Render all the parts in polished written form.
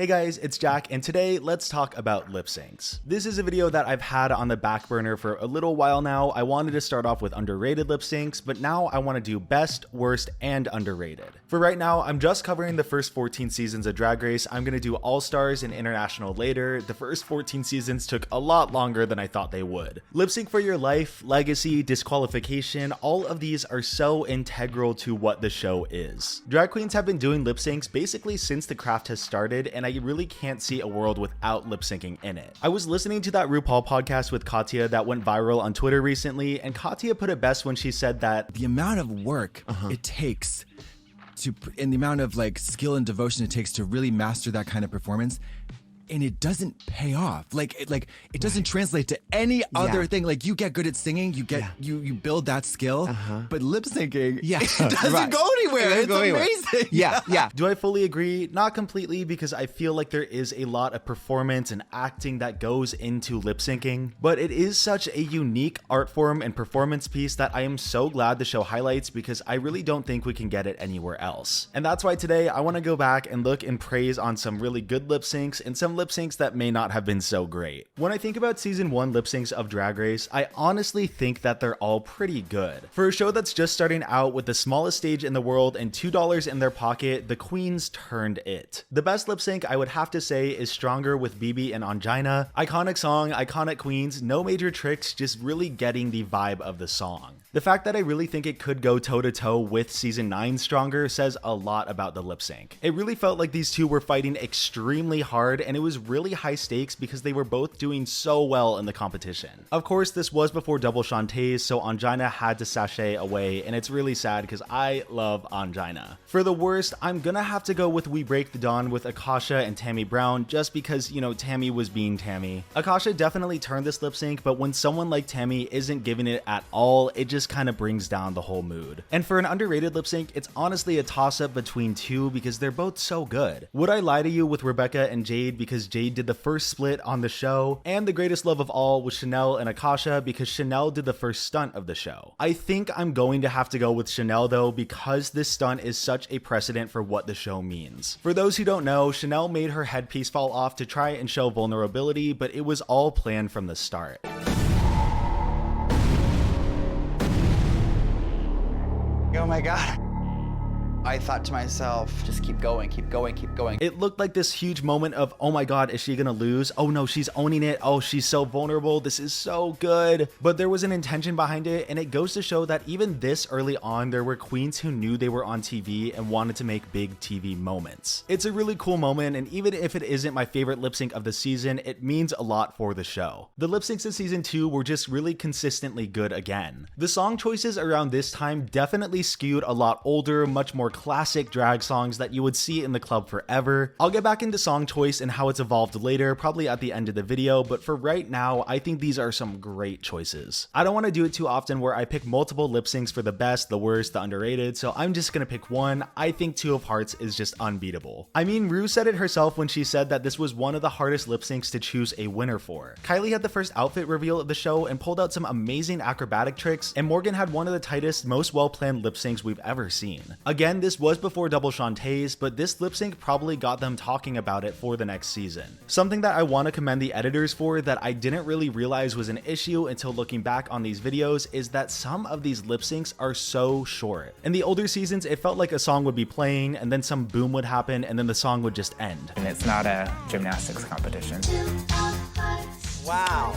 Hey guys, it's Jack, and today let's talk about lip syncs. This is a video that I've had on the back burner for a little while now. I wanted to start off with underrated lip syncs, but now I want to do best, worst, and underrated. For right now, I'm just covering the first 14 seasons of Drag Race. I'm going to do All-Stars and International later. The first 14 seasons took a lot longer than I thought they would. Lip sync for your life, legacy, disqualification, all of these are so integral to what the show is. Drag queens have been doing lip syncs basically since the craft has started, and I really can't see a world without lip syncing in it. I was listening to that RuPaul podcast with Katya that went viral on Twitter recently, and Katya put it best when she said that the amount of work it takes to, and the amount of like skill and devotion it takes to really master that kind of performance, and it doesn't pay off. It doesn't translate to any other thing. Like, you get good at singing, you get you build that skill, but lip syncing, it doesn't go anywhere. It's amazing. Yeah. Do I fully agree? Not completely, because I feel like there is a lot of performance and acting that goes into lip syncing, but it is such a unique art form and performance piece that I am so glad the show highlights, because I really don't think we can get it anywhere else. And that's why today I want to go back and look and praise on some really good lip syncs and some lip syncs that may not have been so great. When I think about season 1 lip syncs of Drag Race, I honestly think that they're all pretty good. For a show that's just starting out with the smallest stage in the world and $2 in their pocket, the queens turned it. The best lip sync I would have to say is Stronger with BB and Angina. Iconic song, iconic queens, no major tricks, just really getting the vibe of the song. The fact that I really think it could go toe-to-toe with season 9 Stronger says a lot about the lip sync. It really felt like these two were fighting extremely hard, and it was really high stakes because they were both doing so well in the competition. Of course, this was before double Shantays, so Angina had to sashay away, and it's really sad because I love Angina. For the worst, I'm gonna have to go with We Break the Dawn with Akasha and Tammy Brown, just because, you know, Tammy was being Tammy. Akasha definitely turned this lip sync, but when someone like Tammy isn't giving it at all, it just kind of brings down the whole mood. And for an underrated lip sync, it's honestly a toss-up between two because they're both so good. Would I Lie to You with Rebecca and Jade because Jade did the first split on the show, and The Greatest Love of All with Chanel and Akasha because Chanel did the first stunt of the show. I think I'm going to have to go with Chanel though, because this stunt is such a precedent for what the show means. For those who don't know, Chanel made her headpiece fall off to try and show vulnerability, but it was all planned from the start. Oh my God. I thought to myself, just keep going, keep going, keep going. It looked like this huge moment of, oh my God, is she gonna lose? Oh no, she's owning it. Oh, she's so vulnerable. This is so good. But there was an intention behind it, and it goes to show that even this early on, there were queens who knew they were on TV and wanted to make big TV moments. It's a really cool moment, and even if it isn't my favorite lip sync of the season, it means a lot for the show. The lip syncs in season 2 were just really consistently good again. The song choices around this time definitely skewed a lot older, much more classic drag songs that you would see in the club forever. I'll get back into song choice and how it's evolved later, probably at the end of the video, but for right now, I think these are some great choices. I don't want to do it too often where I pick multiple lip syncs for the best, the worst, the underrated, so I'm just gonna pick one. I think Two of Hearts is just unbeatable. I mean, Rue said it herself when she said that this was one of the hardest lip syncs to choose a winner for. Kylie had the first outfit reveal of the show and pulled out some amazing acrobatic tricks, and Morgan had one of the tightest, most well-planned lip syncs we've ever seen. Again, this was before double Shantays, but this lip sync probably got them talking about it for the next season. Something that I want to commend the editors for that I didn't really realize was an issue until looking back on these videos is that some of these lip syncs are so short. In the older seasons, it felt like a song would be playing and then some boom would happen and then the song would just end. And it's not a gymnastics competition. Wow.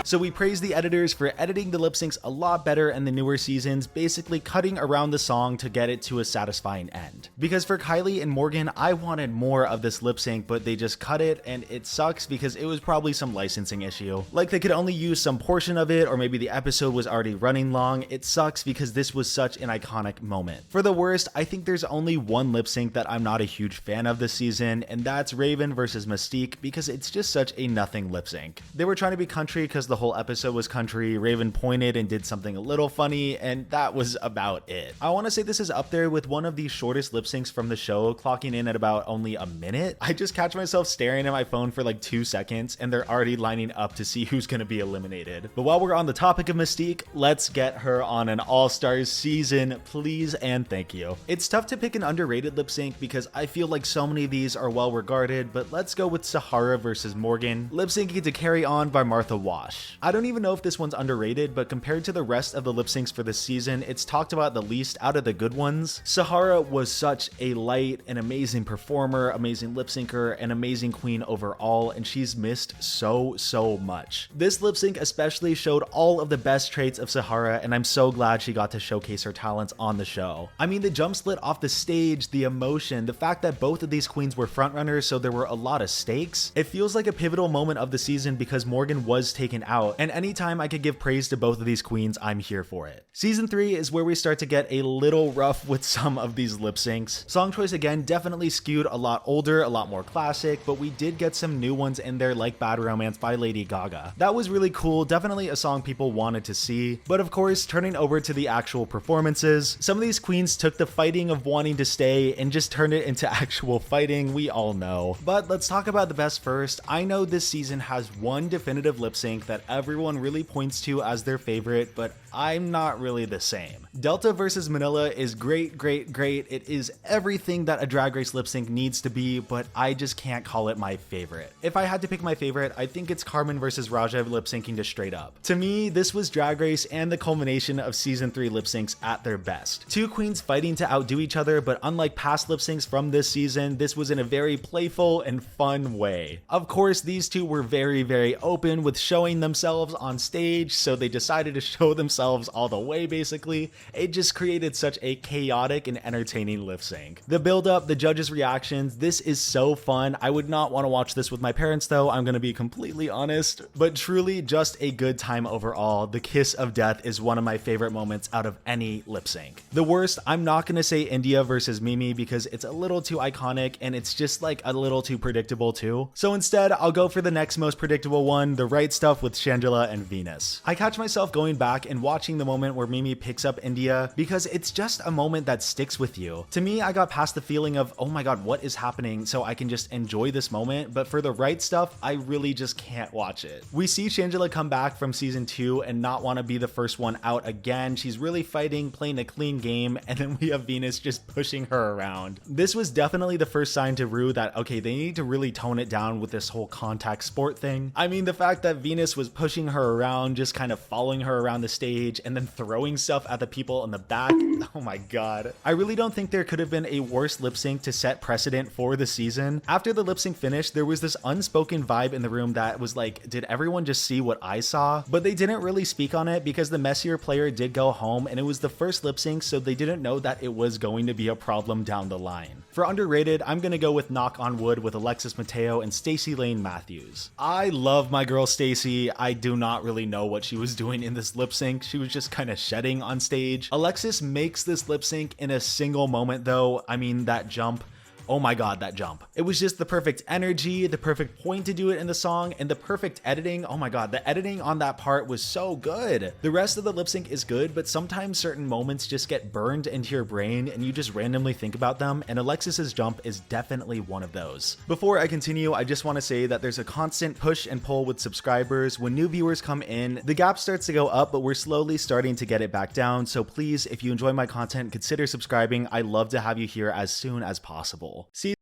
So we praise the editors for editing the lip syncs a lot better in the newer seasons, basically cutting around the song to get it to a satisfying end. Because for Kylie and Morgan, I wanted more of this lip sync, but they just cut it, and it sucks because it was probably some licensing issue. Like they could only use some portion of it, or maybe the episode was already running long. It sucks because this was such an iconic moment. For the worst, I think there's only one lip sync that I'm not a huge fan of this season, and that's Raven versus Mystique, because it's just such a nothing lip sync. They were were trying to be country because the whole episode was country. Raven pointed and did something a little funny, and that was about it. I want to say this is up there with one of the shortest lip syncs from the show, clocking in at about only a minute. I just catch myself staring at my phone for like 2 seconds, and they're already lining up to see who's going to be eliminated. But while we're on the topic of Mystique, let's get her on an All-Stars season, please and thank you. It's tough to pick an underrated lip sync because I feel like so many of these are well regarded, but let's go with Sahara versus Morgan, lip syncing to Carry On by Martha Wash. I don't even know if this one's underrated, but compared to the rest of the lip syncs for this season, it's talked about the least out of the good ones. Sahara was such a light and amazing performer, amazing lip syncer, and amazing queen overall, and she's missed so much. This lip sync especially showed all of the best traits of Sahara, and I'm so glad she got to showcase her talents on the show. I mean, the jump split off the stage, the emotion, the fact that both of these queens were frontrunners, so there were a lot of stakes. It feels like a pivotal moment of the season because Morgan was taken out, and anytime I could give praise to both of these queens, I'm here for it. Season 3 is where we start to get a little rough with some of these lip syncs. Song choice again definitely skewed a lot older, a lot more classic, but we did get some new ones in there like Bad Romance by Lady Gaga. That was really cool, definitely a song people wanted to see. But of course, turning over to the actual performances, some of these queens took the fighting of wanting to stay and just turned it into actual fighting, we all know. But let's talk about the best first. I know this season has one definitive lip sync that everyone really points to as their favorite, but I'm not really the same. Delta versus Manila is great. It is everything that a Drag Race lip sync needs to be, but I just can't call it my favorite. If I had to pick my favorite, I think it's Carmen versus Raja lip syncing to Straight Up. To me, this was Drag Race and the culmination of season 3 lip syncs at their best. Two queens fighting to outdo each other, but unlike past lip syncs from this season, this was in a very playful and fun way. Of course, these two were very open with showing themselves on stage, so they decided to show themselves all the way basically. It just created such a chaotic and entertaining lip sync. The build up, the judges' reactions, this is so fun. I would not want to watch this with my parents though, I'm gonna be completely honest, but truly just a good time overall. The kiss of death is one of my favorite moments out of any lip sync. The worst, I'm not gonna say India versus Mimi because it's a little too iconic and it's just like a little too predictable too. So instead, I'll go for the next most predictable one, The Right Stuff with Shangela and Venus. I catch myself going back and watching the moment where Mimi picks up India because it's just a moment that sticks with you. To me, I got past the feeling of, oh my god, what is happening, so I can just enjoy this moment, but for The Right Stuff, I really just can't watch it. We see Shangela come back from season 2 and not want to be the first one out again. She's really fighting, playing a clean game, and then we have Venus just pushing her around. This was definitely the first sign to Rue that, okay, they need to really tone it down with this whole contact sport thing. I mean, the fact that Venus was pushing her around, just kind of following her around the stage, and then throwing stuff at the people in the back, oh my god. I really don't think there could have been a worse lip sync to set precedent for the season. After the lip sync finished, there was this unspoken vibe in the room that was like, did everyone just see what I saw? But they didn't really speak on it because the messier player did go home and it was the first lip sync, so they didn't know that it was going to be a problem down the line. For underrated, I'm gonna go with Knock on Wood with Alexis Mateo and Stacey Lane Matthews. I love my girl Stacey. I do not really know what she was doing in this lip sync. She was just kind of shedding on stage. Alexis makes this lip sync in a single moment though. I mean, that jump. Oh my god, that jump. It was just the perfect energy, the perfect point to do it in the song, and the perfect editing. Oh my god, the editing on that part was so good. The rest of the lip sync is good, but sometimes certain moments just get burned into your brain and you just randomly think about them, and Alexis's jump is definitely one of those. Before I continue, I just want to say that there's a constant push and pull with subscribers. When new viewers come in, the gap starts to go up, but we're slowly starting to get it back down. So please, if you enjoy my content, consider subscribing. I love to have you here as soon as possible. See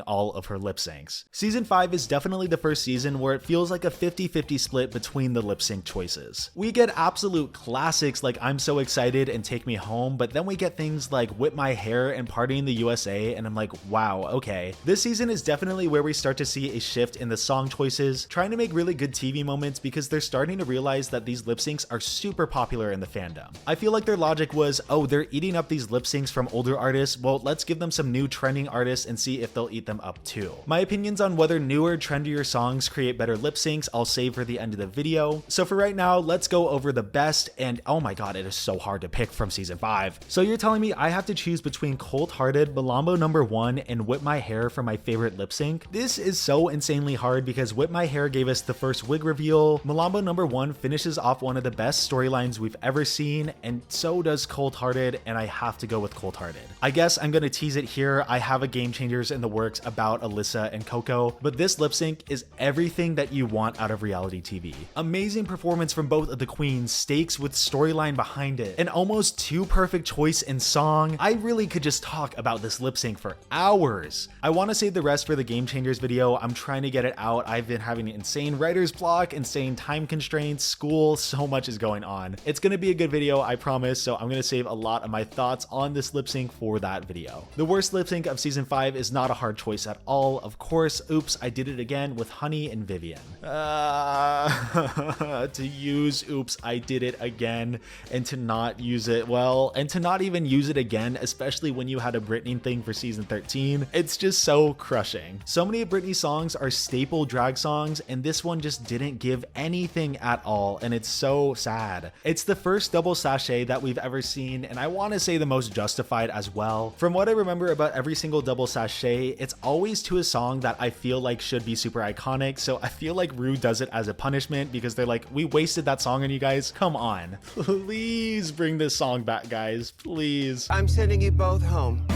all of her lip syncs. Season 5 is definitely the first season where it feels like a 50-50 split between the lip sync choices. We get absolute classics like I'm So Excited and Take Me Home, but then we get things like Whip My Hair and Party in the USA, and I'm like, wow, okay. This season is definitely where we start to see a shift in the song choices, trying to make really good TV moments because they're starting to realize that these lip syncs are super popular in the fandom. I feel like their logic was, oh, they're eating up these lip syncs from older artists, well, let's give them some new trending artists and see if they'll eat them up too. My opinions on whether newer, trendier songs create better lip syncs I'll save for the end of the video. So for right now, let's go over the best, and oh my god, it is so hard to pick from season 5. So you're telling me I have to choose between Cold Hearted, Malambo #1, and Whip My Hair for my favorite lip sync? This is so insanely hard because Whip My Hair gave us the first wig reveal, Malambo #1 finishes off one of the best storylines we've ever seen, and so does Cold Hearted, and I have to go with Cold Hearted. I guess I'm gonna tease it here, I have a Game Changers in the works about Alyssa and Coco, but this lip sync is everything that you want out of reality TV. Amazing performance from both of the queens, stakes with storyline behind it, an almost too perfect choice in song. I really could just talk about this lip sync for hours. I want to save the rest for the Game Changers video. I'm trying to get it out. I've been having insane writer's block, insane time constraints, school, so much is going on. It's gonna be a good video, I promise, so I'm gonna save a lot of my thoughts on this lip sync for that video. The worst lip sync of season 5 is not a hard choice at all. Of course, Oops, I Did It Again with Honey and Vivian. To use Oops, I Did It Again and to not use it, well, and to not even use it again, especially when you had a Britney thing for season 13, it's just so crushing. So many of Britney's songs are staple drag songs, and this one just didn't give anything at all, and it's so sad. It's the first double sachet that we've ever seen, and I want to say the most justified as well. From what I remember about every single double sachet, it's always to a song that I feel like should be super iconic, so I feel like Rue does it as a punishment because they're like, we wasted that song on you guys, come on. Please bring this song back, guys, please. I'm sending you both home.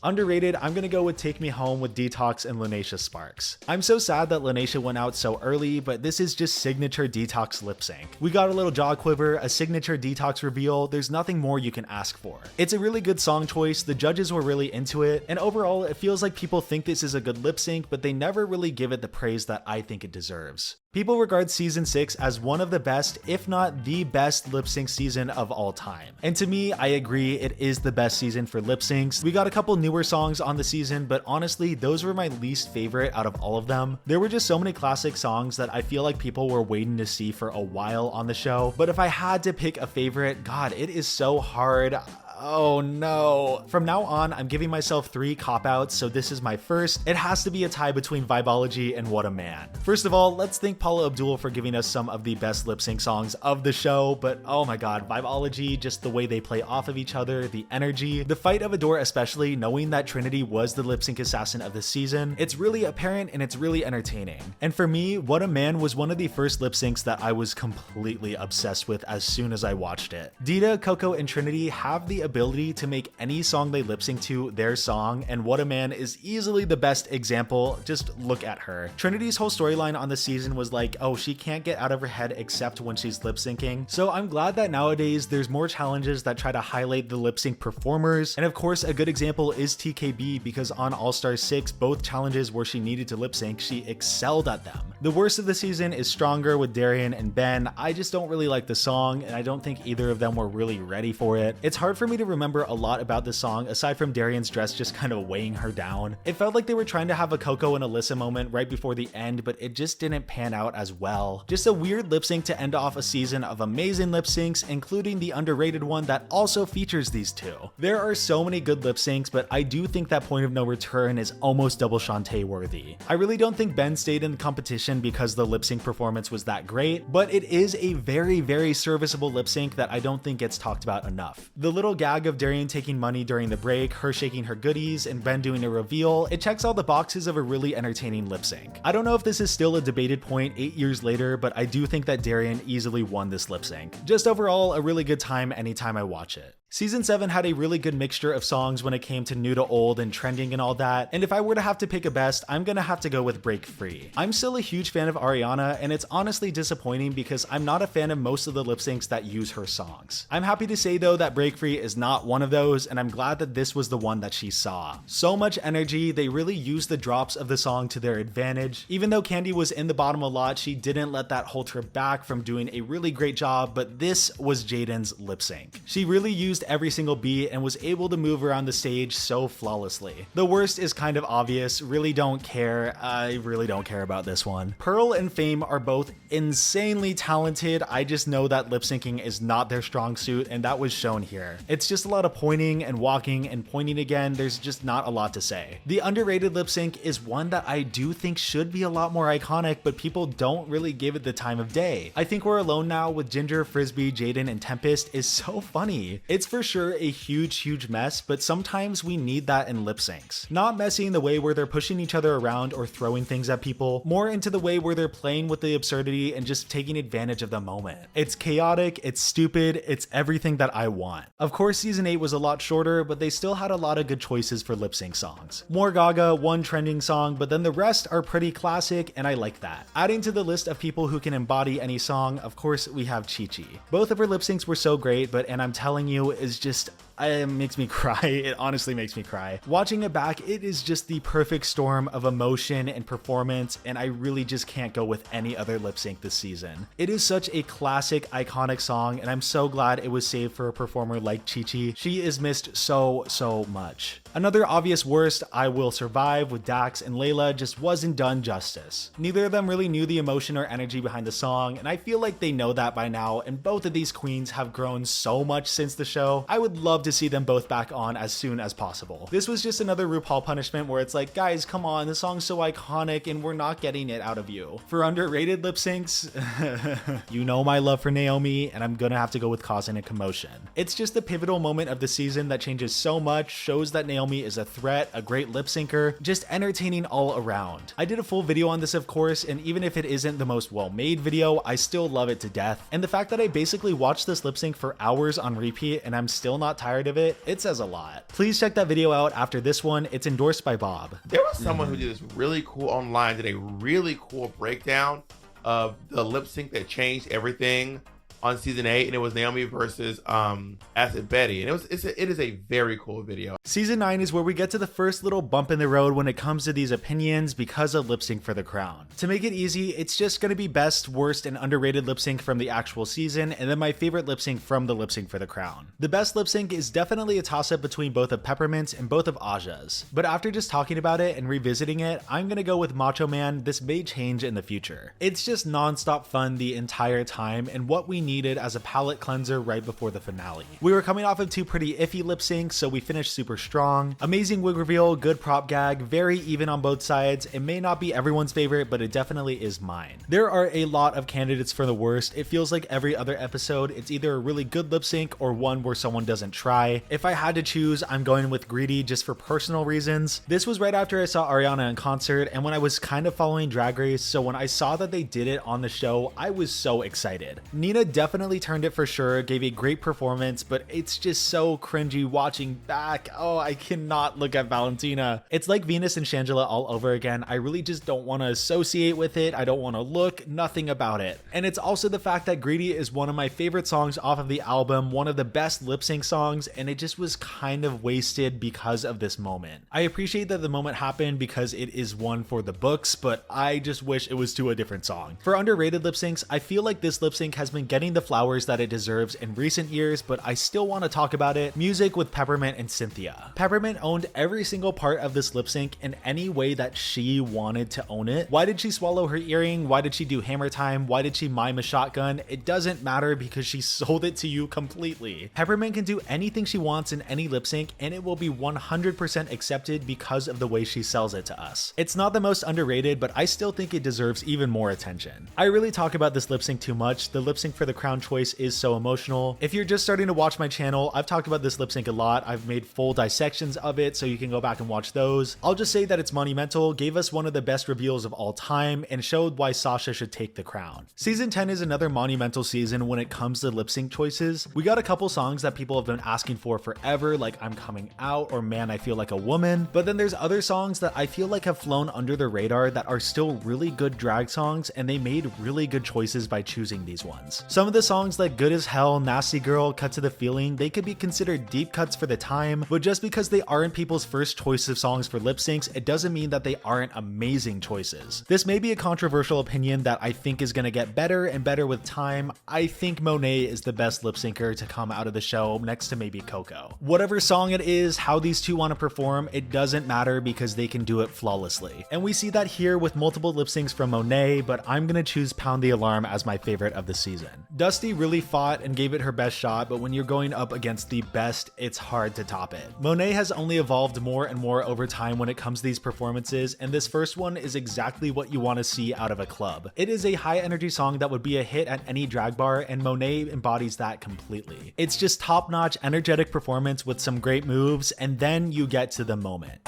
Underrated, I'm gonna go with Take Me Home with Detox and Lanesha Sparks. I'm so sad that Lanesha went out so early, but this is just signature Detox lip sync. We got a little jaw quiver, a signature Detox reveal, there's nothing more you can ask for. It's a really good song choice, the judges were really into it, and overall it feels like people think this is a good lip sync, but they never really give it the praise that I think it deserves. People regard season 6 as one of the best, if not the best lip sync season of all time. And to me, I agree, it is the best season for lip syncs. We got a couple newer songs on the season, but honestly, those were my least favorite out of all of them. There were just so many classic songs that I feel like people were waiting to see for a while on the show. But if I had to pick a favorite, God, it is so hard. Oh no. From now on, I'm giving myself 3 cop-outs, so this is my first. It has to be a tie between Vibology and What a Man. First of all, let's thank Paula Abdul for giving us some of the best lip sync songs of the show, but oh my god, Vibology, just the way they play off of each other, the energy, the fight of Adore especially, knowing that Trinity was the lip sync assassin of the season, it's really apparent and it's really entertaining. And for me, What a Man was one of the first lip syncs that I was completely obsessed with as soon as I watched it. Dita, Coco, and Trinity have the ability to make any song they lip sync to their song, and What a Man is easily the best example. Just look at her. Trinity's whole storyline on the season was like, oh, she can't get out of her head except when she's lip syncing. So I'm glad that nowadays there's more challenges that try to highlight the lip sync performers. And of course, a good example is TKB, because on All Stars 6, both challenges where she needed to lip sync, she excelled at them. The worst of the season is Stronger with Darian and Ben. I just don't really like the song, and I don't think either of them were really ready for it. It's hard for me to remember a lot about this song aside from Darian's dress just kind of weighing her down. It felt like they were trying to have a Coco and Alyssa moment right before the end, but it just didn't pan out as well. Just a weird lip sync to end off a season of amazing lip syncs, including the underrated one that also features these two. There are so many good lip syncs, but I do think that Point of No Return is almost double Shantay worthy. I really don't think Ben stayed in the competition because the lip sync performance was that great, but it is a very, very serviceable lip sync that I don't think gets talked about enough. The little gag of Darian taking money during the break, her shaking her goodies, and Ben doing a reveal, it checks all the boxes of a really entertaining lip sync. I don't know if this is still a debated point 8 years later, but I do think that Darian easily won this lip sync. Just overall, a really good time anytime I watch it. Season 7 had a really good mixture of songs when it came to new to old and trending and all that, and if I were to have to pick a best, I'm gonna have to go with Break Free. I'm still a huge fan of Ariana, and it's honestly disappointing because I'm not a fan of most of the lip syncs that use her songs. I'm happy to say though that Break Free is not one of those, and I'm glad that this was the one that she saw. So much energy, they really used the drops of the song to their advantage. Even though Candy was in the bottom a lot, she didn't let that hold her back from doing a really great job, but this was Jaden's lip sync. She really used every single beat and was able to move around the stage so flawlessly. The worst is kind of obvious, really don't care. I really don't care about this one. Pearl and Fame are both insanely talented. I just know that lip syncing is not their strong suit, and that was shown here. It's just a lot of pointing and walking and pointing again. There's just not a lot to say. The underrated lip sync is one that I do think should be a lot more iconic, but people don't really give it the time of day. I Think We're Alone Now with Ginger, Frisbee, Jaden, and Tempest is so funny. It's for sure a huge mess, but sometimes we need that in lip syncs. Not messy in the way where they're pushing each other around or throwing things at people, more into the way where they're playing with the absurdity and just taking advantage of the moment. It's chaotic, it's stupid, it's everything that I want. Of course, season 8 was a lot shorter, but they still had a lot of good choices for lip sync songs. More Gaga, one trending song, but then the rest are pretty classic, and I like that. Adding to the list of people who can embody any song, of course, we have Chi Chi. Both of her lip syncs were so great, but and I'm telling you, is just it makes me cry. It honestly makes me cry. Watching it back, it is just the perfect storm of emotion and performance, and I really just can't go with any other lip sync this season. It is such a classic, iconic song, and I'm so glad it was saved for a performer like Chi Chi. She is missed so much. Another obvious worst, I Will Survive with Dax and Layla, just wasn't done justice. Neither of them really knew the emotion or energy behind the song, and I feel like they know that by now, and both of these queens have grown so much since the show. I would love to see them both back on as soon as possible. This was just another RuPaul punishment where it's like, guys, come on, the song's so iconic and we're not getting it out of you. For underrated lip syncs, you know my love for Naomi, and I'm gonna have to go with Causing a Commotion. It's just the pivotal moment of the season that changes so much, shows that Naomi is a threat, a great lip syncer, just entertaining all around. I did a full video on this, of course, and even if it isn't the most well-made video, I still love it to death. And the fact that I basically watched this lip sync for hours on repeat and I'm still not tired of it says a lot. Please check that video out after this one. It's endorsed by Bob. There was someone who did this really cool online, did a really cool breakdown of the lip sync that changed everything on season 8, and it was Naomi versus Acid Betty, and it is a very cool video. Season 9 is where we get to the first little bump in the road when it comes to these opinions because of Lip Sync for the Crown. To make it easy, it's just going to be best, worst, and underrated lip sync from the actual season, and then my favorite lip sync from the Lip Sync for the Crown. The best lip sync is definitely a toss-up between both of Peppermint's and both of Aja's, but after just talking about it and revisiting it, I'm going to go with Macho Man. This may change in the future. It's just non-stop fun the entire time, and what we needed as a palate cleanser right before the finale. We were coming off of two pretty iffy lip syncs, so we finished super strong. Amazing wig reveal, good prop gag, very even on both sides. It may not be everyone's favorite, but it definitely is mine. There are a lot of candidates for the worst. It feels like every other episode, it's either a really good lip sync or one where someone doesn't try. If I had to choose, I'm going with Greedy just for personal reasons. This was right after I saw Ariana in concert, and when I was kind of following Drag Race, so when I saw that they did it on the show, I was so excited. Nina definitely turned it for sure, gave a great performance, but it's just so cringy watching back. Oh, I cannot look at Valentina. It's like Venus and Shangela all over again. I really just don't want to associate with it. I don't want to look, nothing about it. And it's also the fact that Greedy is one of my favorite songs off of the album, one of the best lip sync songs, and it just was kind of wasted because of this moment. I appreciate that the moment happened because it is one for the books, but I just wish it was to a different song. For underrated lip syncs, I feel like this lip sync has been getting the flowers that it deserves in recent years, but I still want to talk about it. Music with Peppermint and Cynthia. Peppermint owned every single part of this lip sync in any way that she wanted to own it. Why did she swallow her earring? Why did she do hammer time? Why did she mime a shotgun? It doesn't matter because she sold it to you completely. Peppermint can do anything she wants in any lip sync, and it will be 100% accepted because of the way she sells it to us. It's not the most underrated, but I still think it deserves even more attention. I really talk about this lip sync too much. The Lip Sync for the crown choice is so emotional. If you're just starting to watch my channel, I've talked about this lip sync a lot. I've made full dissections of it, so you can go back and watch those. I'll just say that it's monumental, gave us one of the best reveals of all time, and showed why Sasha should take the crown. Season 10 is another monumental season when it comes to lip sync choices. We got a couple songs that people have been asking for forever, like I'm Coming Out or Man, I Feel Like a Woman, but then there's other songs that I feel like have flown under the radar that are still really good drag songs, and they made really good choices by choosing these ones. Some of the songs like Good as Hell, Nasty Girl, Cut to the Feeling, they could be considered deep cuts for the time, but just because they aren't people's first choice of songs for lip syncs, it doesn't mean that they aren't amazing choices. This may be a controversial opinion that I think is going to get better and better with time. I think Monet is the best lip syncer to come out of the show, next to maybe Coco. Whatever song it is, how these two want to perform, it doesn't matter because they can do it flawlessly. And we see that here with multiple lip syncs from Monet, but I'm gonna choose Pound the Alarm as my favorite of the season. Dusty really fought and gave it her best shot, but when you're going up against the best, it's hard to top it. Monet has only evolved more and more over time when it comes to these performances, and this first one is exactly what you want to see out of a club. It is a high energy song that would be a hit at any drag bar, and Monet embodies that completely. It's just top-notch, energetic performance with some great moves, and then you get to the moment.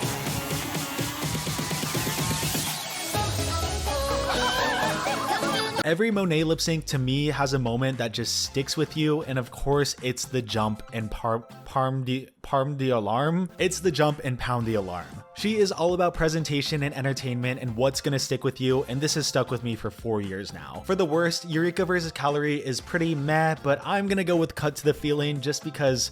Every Monet lip sync to me has a moment that just sticks with you, and of course it's the jump and Parm the Alarm. It's the jump and Pound the Alarm. She is all about presentation and entertainment and what's gonna stick with you, and this has stuck with me for 4 years now. For the worst, Eureka vs. Calorie is pretty meh, but I'm gonna go with Cut to the Feeling just because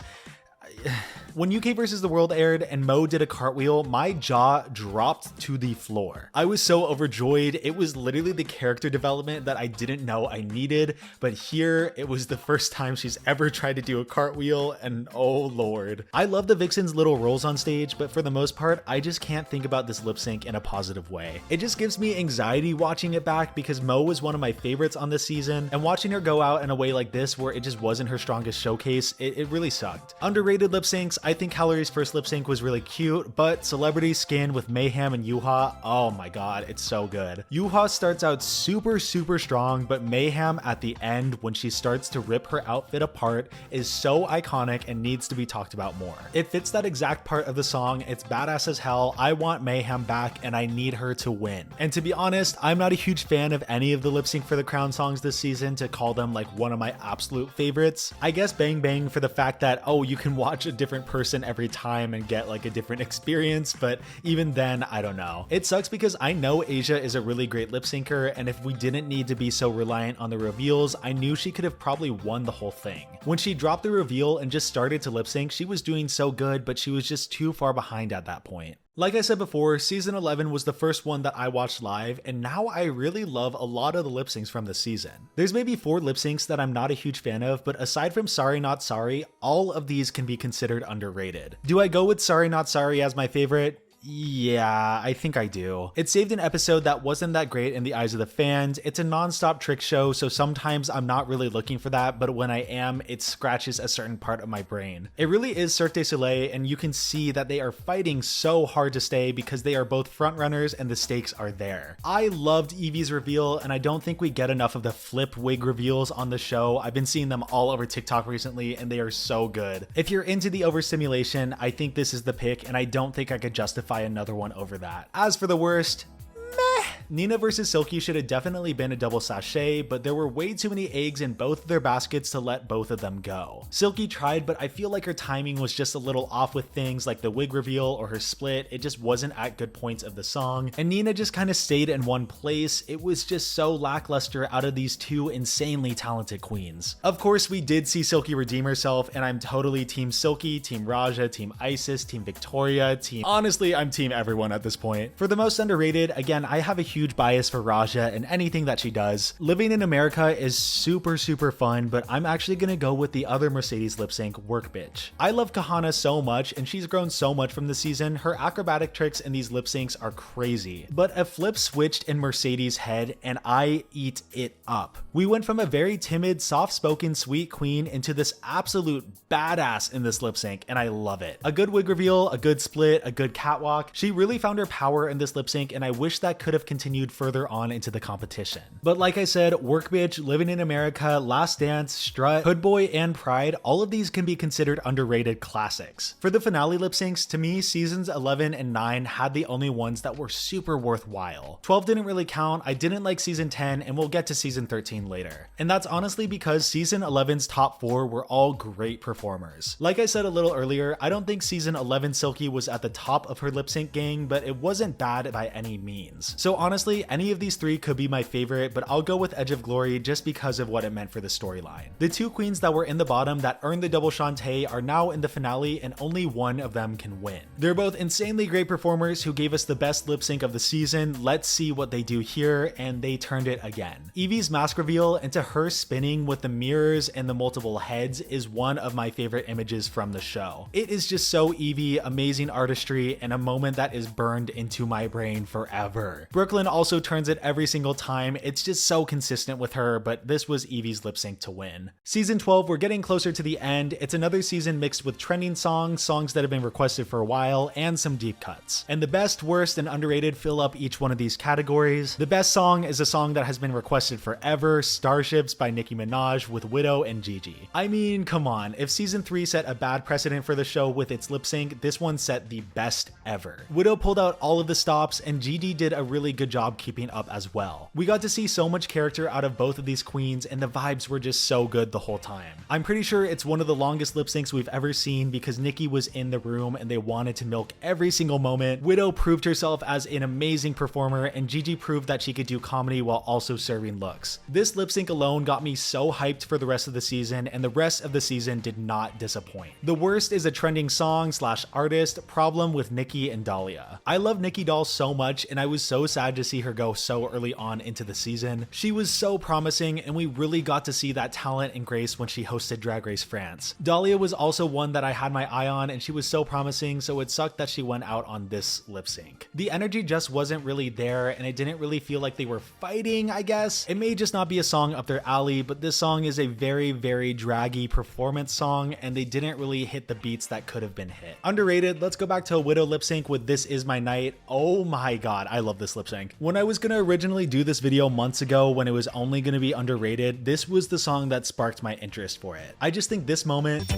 when UK vs. the World aired and Mo did a cartwheel, my jaw dropped to the floor. I was so overjoyed. It was literally the character development that I didn't know I needed, but here it was the first time she's ever tried to do a cartwheel, and oh lord. I love the Vixen's little roles on stage, but for the most part, I just can't think about this lip sync in a positive way. It just gives me anxiety watching it back because Mo was one of my favorites on this season, and watching her go out in a way like this where it just wasn't her strongest showcase, it really sucked. Underrated lip syncs, I think Calorie's first lip sync was really cute, but Celebrity Skin with Mayhem and Yuha, oh my god, it's so good. Yuha starts out super strong, but Mayhem at the end when she starts to rip her outfit apart is so iconic and needs to be talked about more. It fits that exact part of the song, it's badass as hell, I want Mayhem back and I need her to win. And to be honest, I'm not a huge fan of any of the lip sync for the crown songs this season to call them like one of my absolute favorites. I guess Bang Bang for the fact that, oh, you can watch a different person every time and get like a different experience, but even then, I don't know. It sucks because I know Asia is a really great lip syncer, and if we didn't need to be so reliant on the reveals, I knew she could have probably won the whole thing. When she dropped the reveal and just started to lip sync, she was doing so good, but she was just too far behind at that point. Like I said before, season 11 was the first one that I watched live, and now I really love a lot of the lip syncs from the season. There's maybe 4 lip syncs that I'm not a huge fan of, but aside from Sorry Not Sorry, all of these can be considered underrated. Do I go with Sorry Not Sorry as my favorite? Yeah, I think I do. It saved an episode that wasn't that great in the eyes of the fans. It's a non-stop trick show, so sometimes I'm not really looking for that, but when I am, it scratches a certain part of my brain. It really is Cirque du Soleil, and you can see that they are fighting so hard to stay because they are both frontrunners and the stakes are there. I loved Evie's reveal, and I don't think we get enough of the flip wig reveals on the show. I've been seeing them all over TikTok recently, and they are so good. If you're into the overstimulation, I think this is the pick, and I don't think I could justify another one over that. As for the worst, meh. Nina versus Silky should have definitely been a double sachet, but there were way too many eggs in both of their baskets to let both of them go. Silky tried, but I feel like her timing was just a little off with things like the wig reveal or her split. It just wasn't at good points of the song, and Nina just kind of stayed in one place. It was just so lackluster out of these two insanely talented queens. Of course, we did see Silky redeem herself, and I'm totally team Silky, team Raja, team Isis, team Victoria, honestly, I'm team everyone at this point. For the most underrated, again, I have a huge bias for Raja and anything that she does. Living in America is super fun, but I'm actually gonna go with the other Mercedes lip sync, Work Bitch. I love Kahana so much, and she's grown so much from the season. Her acrobatic tricks in these lip syncs are crazy, but a flip switched in Mercedes' head and I eat it up. We went from a very timid, soft-spoken, sweet queen into this absolute badass in this lip sync, and I love it. A good wig reveal, a good split, a good catwalk. She really found her power in this lip sync, and I wish that could have continued continued further on into the competition. But like I said, Work Bitch, Living in America, Last Dance, Strut, Hood Boy, and Pride, all of these can be considered underrated classics. For the finale lip syncs, to me, seasons 11 and 9 had the only ones that were super worthwhile. 12 didn't really count, I didn't like season 10, and we'll get to season 13 later. And that's honestly because season 11's top 4 were all great performers. Like I said a little earlier, I don't think season 11 Silky was at the top of her lip sync gang, but it wasn't bad by any means. So honestly, any of these 3 could be my favorite, but I'll go with Edge of Glory just because of what it meant for the storyline. The 2 queens that were in the bottom that earned the double Shantay are now in the finale, and only one of them can win. They're both insanely great performers who gave us the best lip sync of the season. Let's see what they do here, and they turned it again. Evie's mask reveal into her spinning with the mirrors and the multiple heads is one of my favorite images from the show. It is just so Evie, amazing artistry, and a moment that is burned into my brain forever. Brooklyn also turns it every single time. It's just so consistent with her, but this was Evie's lip sync to win. Season 12, we're getting closer to the end. It's another season mixed with trending songs, songs that have been requested for a while, and some deep cuts. And the best, worst, and underrated fill up each one of these categories. The best song is a song that has been requested forever, Starships by Nicki Minaj with Widow and Gigi. I mean, come on, if season 3 set a bad precedent for the show with its lip sync, this one set the best ever. Widow pulled out all of the stops, and Gigi did a really good job keeping up as well. We got to see so much character out of both of these queens, and the vibes were just so good the whole time. I'm pretty sure it's one of the longest lip syncs we've ever seen because Nicki was in the room and they wanted to milk every single moment. Widow proved herself as an amazing performer, and Gigi proved that she could do comedy while also serving looks. This lip sync alone got me so hyped for the rest of the season, and the rest of the season did not disappoint. The worst is a trending song / artist, Problem with Nicki and Dahlia. I love Nicki Doll so much, and I was so sad to see her go so early on into the season. She was so promising, and we really got to see that talent and grace when she hosted Drag Race France. Dahlia was also one that I had my eye on, and she was so promising, so it sucked that she went out on this lip sync. The energy just wasn't really there, and it didn't really feel like they were fighting, I guess. It may just not be a song up their alley, but this song is a very, very draggy performance song, and they didn't really hit the beats that could have been hit. Underrated, let's go back to a Widow lip sync with This Is My Night. Oh my god, I love this lip sync. When I was gonna originally do this video months ago when it was only gonna be underrated, this was the song that sparked my interest for it. I just think this moment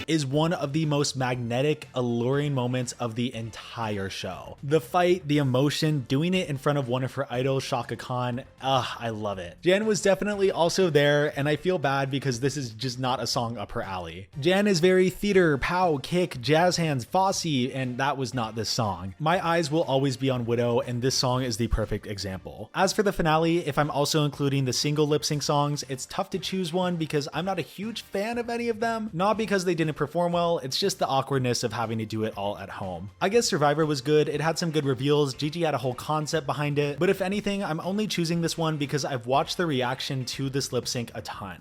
is one of the most magnetic, alluring moments of the entire show. The fight, the emotion, doing it in front of one of her idols, Shaka Khan, I love it. Jan was definitely also there, and I feel bad because this is just not a song up her alley. Jan is very theater, pow, kick, jazz hands, Fosse, and that was not this song. My eyes will always be on Widow, and this song is the perfect example. As for the finale, if I'm also including the single lip sync songs, it's tough to choose one because I'm not a huge fan of any of them. Not because they didn't perform well, it's just the awkwardness of having to do it all at home. I guess Survivor was good, it had some good reveals, Gigi had a whole concept behind it, but if anything, I'm only choosing this one because I've watched the reaction to this lip sync a ton.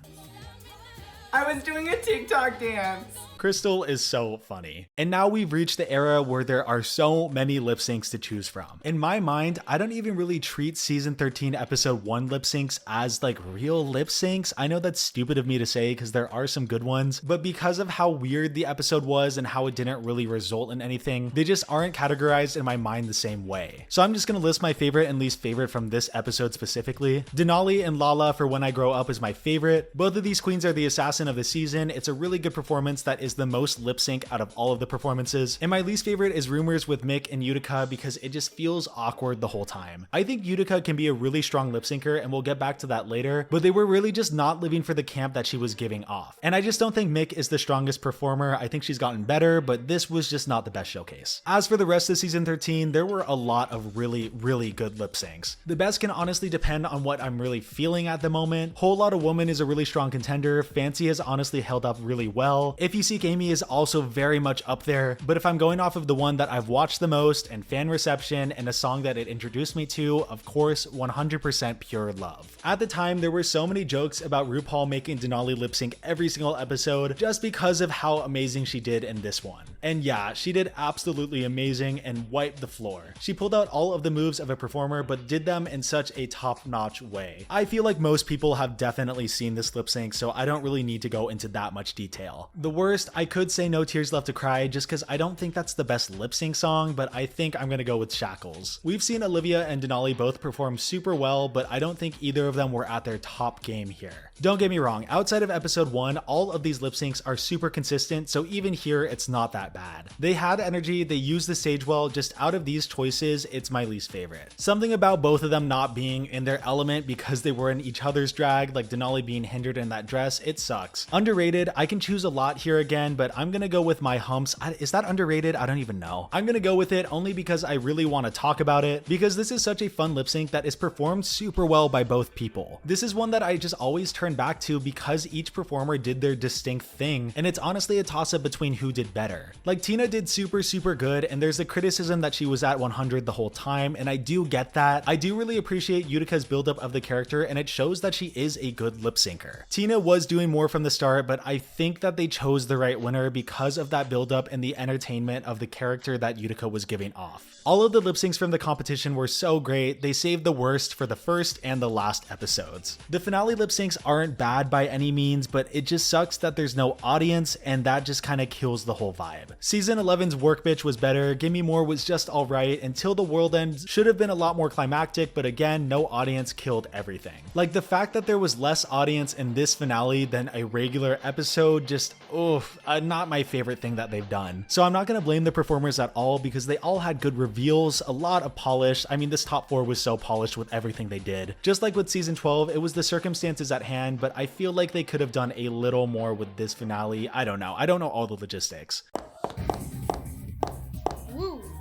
I was doing a TikTok dance. Crystal is so funny. And now we've reached the era where there are so many lip syncs to choose from. In my mind, I don't even really treat season 13 episode 1 lip syncs as like real lip syncs. I know that's stupid of me to say because there are some good ones, but because of how weird the episode was and how it didn't really result in anything, they just aren't categorized in my mind the same way. So I'm just gonna list my favorite and least favorite from this episode specifically. Denali and Lala for When I Grow Up is my favorite. Both of these queens are the assassin of the season. It's a really good performance that is the most lip sync out of all of the performances. And my least favorite is Rumors with Mick and Utica because it just feels awkward the whole time. I think Utica can be a really strong lip syncer, and we'll get back to that later, but they were really just not living for the camp that she was giving off. And I just don't think Mick is the strongest performer. I think she's gotten better, but this was just not the best showcase. As for the rest of season 13, there were a lot of really, really good lip syncs. The best can honestly depend on what I'm really feeling at the moment. Whole Lotta Woman is a really strong contender. Fancy has honestly held up really well. If You Seek Amy is also very much up there, but if I'm going off of the one that I've watched the most and fan reception and a song that it introduced me to, of course, 100% Pure Love. At the time, there were so many jokes about RuPaul making Denali lip sync every single episode just because of how amazing she did in this one. And yeah, she did absolutely amazing and wiped the floor. She pulled out all of the moves of a performer, but did them in such a top-notch way. I feel like most people have definitely seen this lip sync, so I don't really need to go into that much detail. The worst, I could say No Tears Left to Cry, just because I don't think that's the best lip sync song, but I think I'm gonna go with Shackles. We've seen Olivia and Denali both perform super well, but I don't think either of them were at their top game here. Don't get me wrong, outside of episode 1, all of these lip syncs are super consistent, so even here, it's not that bad. They had energy, they used the stage well, just out of these choices, it's my least favorite. Something about both of them not being in their element because they were in each other's drag, like Denali being hindered in that dress, it sucks. Underrated, I can choose a lot here again, but I'm gonna go with My Humps. Is that underrated? I don't even know. I'm gonna go with it only because I really want to talk about it, because this is such a fun lip sync that is performed super well by both people. This is one that I just always turn back to because each performer did their distinct thing, and it's honestly a toss-up between who did better. Like Tina did super good, and there's the criticism that she was at 100 the whole time, and I do get that. I do really appreciate Utica's buildup of the character, and it shows that she is a good lip syncer. Tina was doing more from the start, but I think that they chose the right winner because of that buildup and the entertainment of the character that Utica was giving off. All of the lip syncs from the competition were so great, they saved the worst for the first and the last episodes. The finale lip syncs aren't bad by any means, but it just sucks that there's no audience, and that just kind of kills the whole vibe. Season 11's Work Bitch was better, Gimme More was just alright, Until the World Ends should have been a lot more climactic, but again, no audience killed everything. Like the fact that there was less audience in this finale than a regular episode, just not my favorite thing that they've done. So I'm not gonna blame the performers at all because they all had good reveals, a lot of polish. I mean, this top 4 was so polished with everything they did. Just like with season 12, it was the circumstances at hand, but I feel like they could have done a little more with this finale. I don't know all the logistics.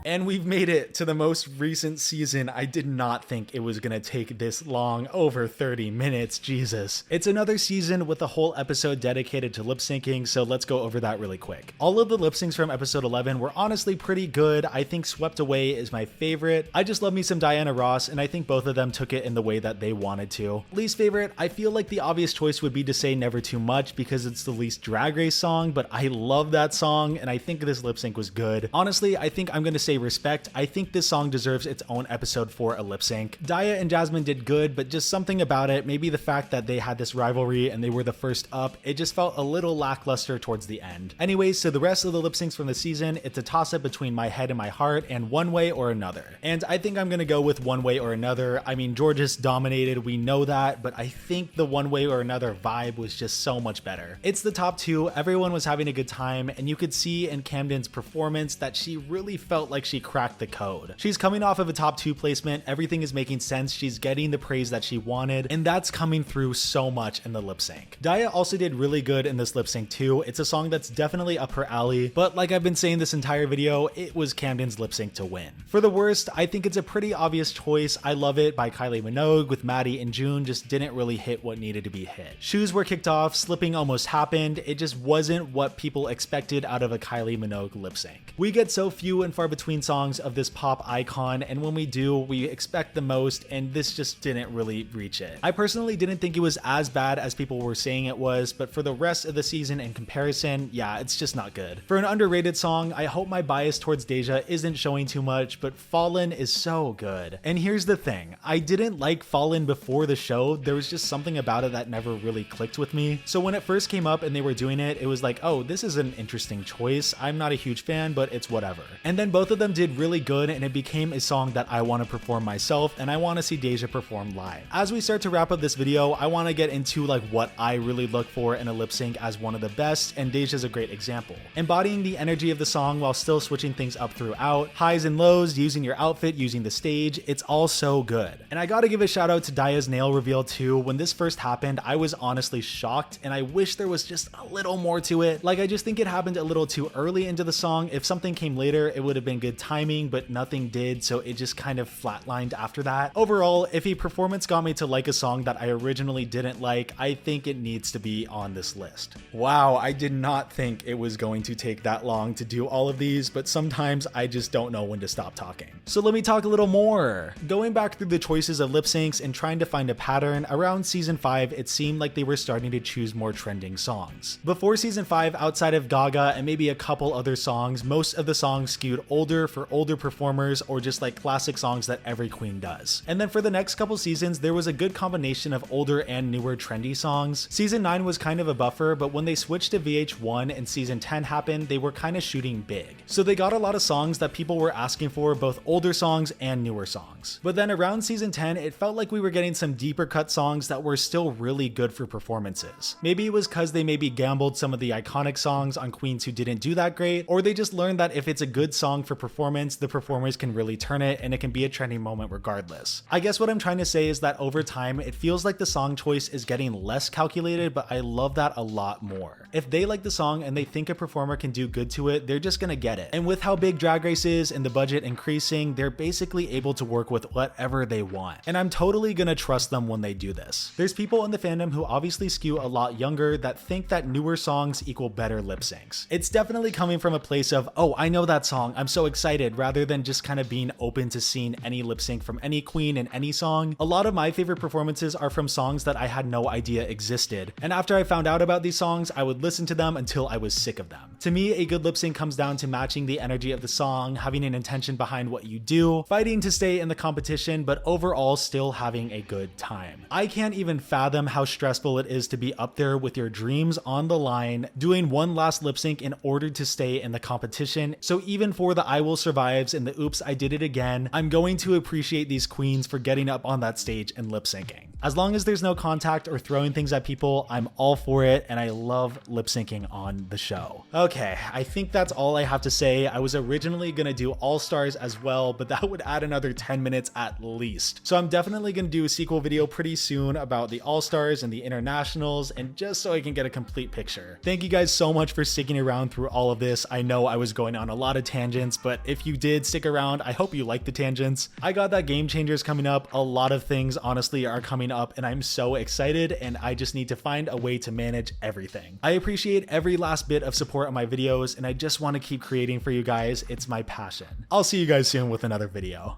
And we've made it to the most recent season. I did not think it was gonna take this long, over 30 minutes, Jesus. It's another season with a whole episode dedicated to lip syncing, so let's go over that really quick. All of the lip syncs from episode 11 were honestly pretty good. I think Swept Away is my favorite. I just love me some Diana Ross, and I think both of them took it in the way that they wanted to. Least favorite, I feel like the obvious choice would be to say Never Too Much because it's the least Drag Race song, but I love that song, and I think this lip sync was good. Honestly, I think I'm gonna say Respect. I think this song deserves its own episode for a lip sync. Daya and Jasmine did good, but just something about it, maybe the fact that they had this rivalry and they were the first up, it just felt a little lackluster towards the end. Anyways, so the rest of the lip syncs from the season, it's a toss-up between My Head and My Heart and One Way or Another. And I think I'm gonna go with One Way or Another. I mean, Georges dominated, we know that, but I think the One Way or Another vibe was just so much better. It's the top 2, everyone was having a good time, and you could see in Camden's performance that she really felt like she cracked the code. She's coming off of a top 2 placement, everything is making sense, she's getting the praise that she wanted, and that's coming through so much in the lip sync. Daya also did really good in this lip sync too. It's a song that's definitely up her alley, but like I've been saying this entire video, it was Camden's lip sync to win. For the worst, I think it's a pretty obvious choice. I Love It by Kylie Minogue with Maddie and June just didn't really hit what needed to be hit. Shoes were kicked off, slipping almost happened, it just wasn't what people expected out of a Kylie Minogue lip sync. We get so few and far between songs of this pop icon, and when we do, we expect the most, and this just didn't really reach it. I personally didn't think it was as bad as people were saying it was, but for the rest of the season in comparison, yeah, it's just not good. For an underrated song, I hope my bias towards Deja isn't showing too much, but Fallen is so good. And here's the thing, I didn't like Fallen before the show, there was just something about it that never really clicked with me. So when it first came up and they were doing it, it was like, oh, this is an interesting choice. I'm not a huge fan, but it's whatever. And then both of them did really good, and it became a song that I want to perform myself, and I want to see Deja perform live. As we start to wrap up this video, I want to get into like what I really look for in a lip sync as one of the best, and Deja's a great example. Embodying the energy of the song while still switching things up throughout, highs and lows, using your outfit, using the stage, it's all so good. And I gotta give a shout out to Daya's nail reveal too. When this first happened, I was honestly shocked, and I wish there was just a little more to it. Like, I just think it happened a little too early into the song. If something came later, it would have been good good timing, but nothing did, so it just kind of flatlined after that. Overall, if a performance got me to like a song that I originally didn't like, I think it needs to be on this list. Wow, I did not think it was going to take that long to do all of these, but sometimes I just don't know when to stop talking. So let me talk a little more. Going back through the choices of lip syncs and trying to find a pattern, around season 5, it seemed like they were starting to choose more trending songs. Before season 5, outside of Gaga and maybe a couple other songs, most of the songs skewed older for older performers or just like classic songs that every queen does. And then for the next couple seasons, there was a good combination of older and newer trendy songs. Season 9 was kind of a buffer, but when they switched to VH1 and season 10 happened, they were kind of shooting big. So they got a lot of songs that people were asking for, both older songs and newer songs. But then around season 10, it felt like we were getting some deeper cut songs that were still really good for performances. Maybe it was because they maybe gambled some of the iconic songs on queens who didn't do that great, or they just learned that if it's a good song for performance, the performers can really turn it and it can be a trending moment regardless. I guess what I'm trying to say is that over time, it feels like the song choice is getting less calculated, but I love that a lot more. If they like the song and they think a performer can do good to it, they're just gonna get it. And with how big Drag Race is and the budget increasing, they're basically able to work with whatever they want. And I'm totally gonna trust them when they do this. There's people in the fandom who obviously skew a lot younger that think that newer songs equal better lip syncs. It's definitely coming from a place of, oh, I know that song, I'm so excited, rather than just kind of being open to seeing any lip sync from any queen in any song. A lot of my favorite performances are from songs that I had no idea existed. And after I found out about these songs, I would listen to them until I was sick of them. To me, a good lip sync comes down to matching the energy of the song, having an intention behind what you do, fighting to stay in the competition, but overall still having a good time. I can't even fathom how stressful it is to be up there with your dreams on the line, doing one last lip sync in order to stay in the competition. So even for the I Will Survives and the Oops, I Did It Again, I'm going to appreciate these queens for getting up on that stage and lip syncing. As long as there's no contact or throwing things at people, I'm all for it, and I love lip syncing on the show. Okay, I think that's all I have to say. I was originally gonna do All Stars as well, but that would add another 10 minutes at least. So I'm definitely gonna do a sequel video pretty soon about the All Stars and the internationals, and just so I can get a complete picture. Thank you guys so much for sticking around through all of this. I know I was going on a lot of tangents, but if you did stick around, I hope you liked the tangents. I got that Game Changers coming up. A lot of things honestly are coming up, and I'm so excited, and I just need to find a way to manage everything. I appreciate every last bit of support on my videos, and I just want to keep creating for you guys. It's my passion. I'll see you guys soon with another video.